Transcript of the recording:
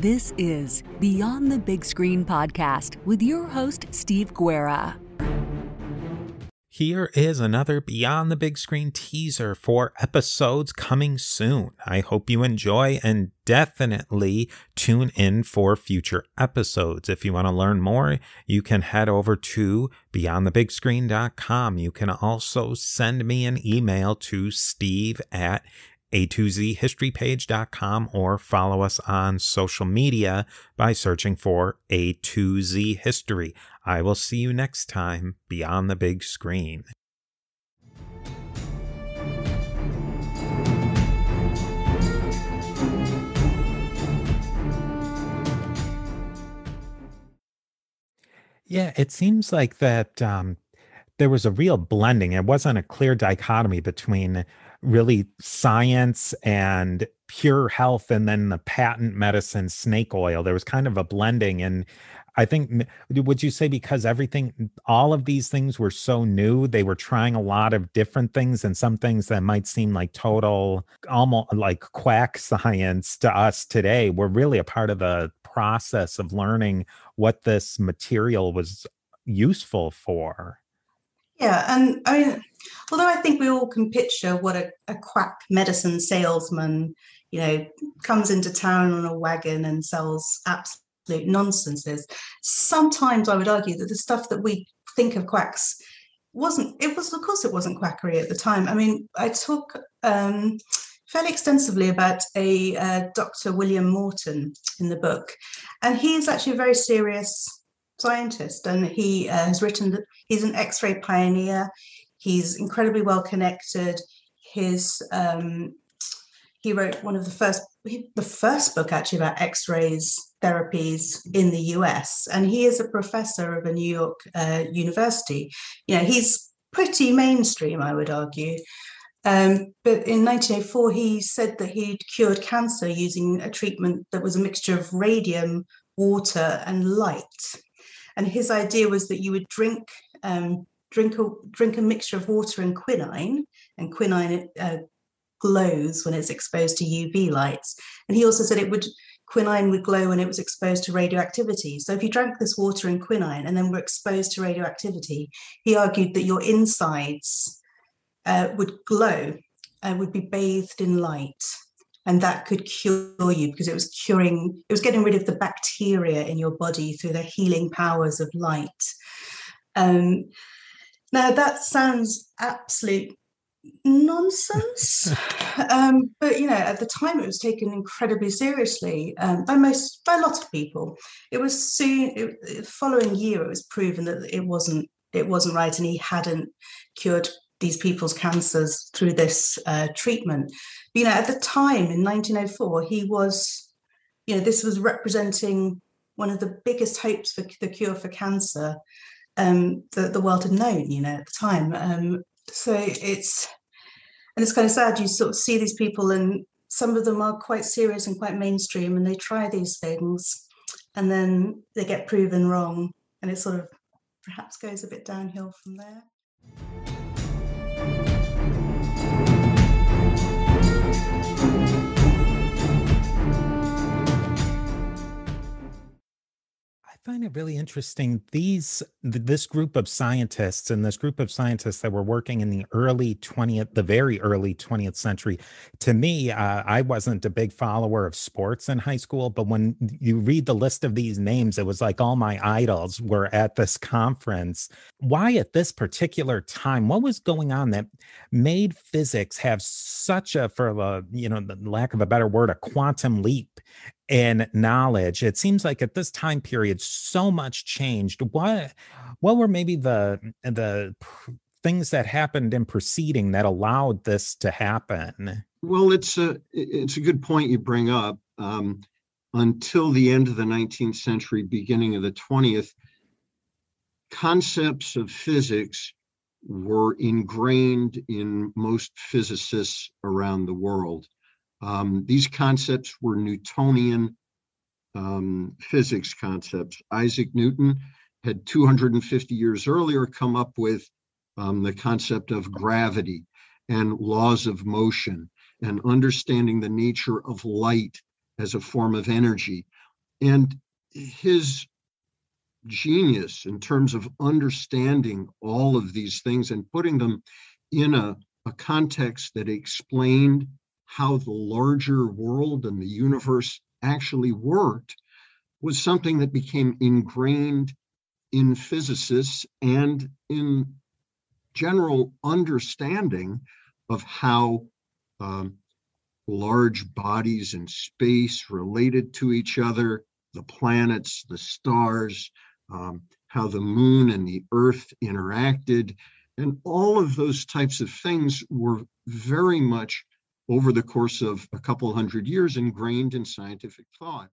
This is Beyond the Big Screen podcast with your host, Steve Guerra. Here is another Beyond the Big Screen teaser for episodes coming soon. I hope you enjoy and definitely tune in for future episodes. If you want to learn more, you can head over to beyondthebigscreen.com. You can also send me an email to steve@a2zhistorypage.com or follow us on social media by searching for A2Z History. I will see you next time Beyond the Big Screen. Yeah, it seems like that there was a real blending. It wasn't a clear dichotomy between really science and pure health and then the patent medicine snake oil. There was kind of a blending. And I think, would you say because all of these things were so new, they were trying a lot of different things, and some things that might seem like total, almost like quack science to us today were really a part of the process of learning what this material was useful for. Yeah, and I mean, although I think we all can picture what a quack medicine salesman, comes into town on a wagon and sells absolute nonsense is, sometimes I would argue that the stuff that we think of quacks of course it wasn't quackery at the time. I mean, I talk fairly extensively about a Dr. William Morton in the book, and he is actually a very serious scientist, and he has written that he's an X-ray pioneer. He's incredibly well connected. He wrote the first book actually about X-rays therapies in the US, and he is a professor of a New York university. He's pretty mainstream, I would argue. But in 1904, he said that he'd cured cancer using a treatment that was a mixture of radium, water, and light. And his idea was that you would drink a mixture of water and quinine glows when it's exposed to UV lights. And he also said quinine would glow when it was exposed to radioactivity. So if you drank this water and quinine and then were exposed to radioactivity, he argued that your insides would glow and would be bathed in light. And that could cure you because it was getting rid of the bacteria in your body through the healing powers of light. Now that sounds absolute nonsense, but at the time it was taken incredibly seriously by a lot of people. It was the following year it was proven that it wasn't right, and he hadn't cured these people's cancers through this treatment. But, at the time in 1904, he was, this was representing one of the biggest hopes for the cure for cancer that the world had known, at the time. So it's kind of sad. You sort of see these people, and some of them are quite serious and quite mainstream, and they try these things, and then they get proven wrong, and it sort of perhaps goes a bit downhill from there. I find it really interesting. This group of scientists that were working in the very early 20th century. To me, I wasn't a big follower of sports in high school, but when you read the list of these names, it was like all my idols were at this conference. Why at this particular time? What was going on that made physics have such a, for the lack of a better word, a quantum leap in knowledge? It seems like at this time period, so much changed. What were maybe the things that happened in preceding that allowed this to happen? Well, it's a good point you bring up. Until the end of the 19th century, beginning of the 20th, concepts of physics were ingrained in most physicists around the world. These concepts were Newtonian physics concepts. Isaac Newton had 250 years earlier come up with the concept of gravity and laws of motion and understanding the nature of light as a form of energy. And his genius in terms of understanding all of these things and putting them in a context that explained how the larger world and the universe actually worked was something that became ingrained in physicists and in general understanding of how large bodies in space related to each other, the planets, the stars, how the moon and the earth interacted. And all of those types of things were very much, over the course of a couple hundred years, ingrained in scientific thought.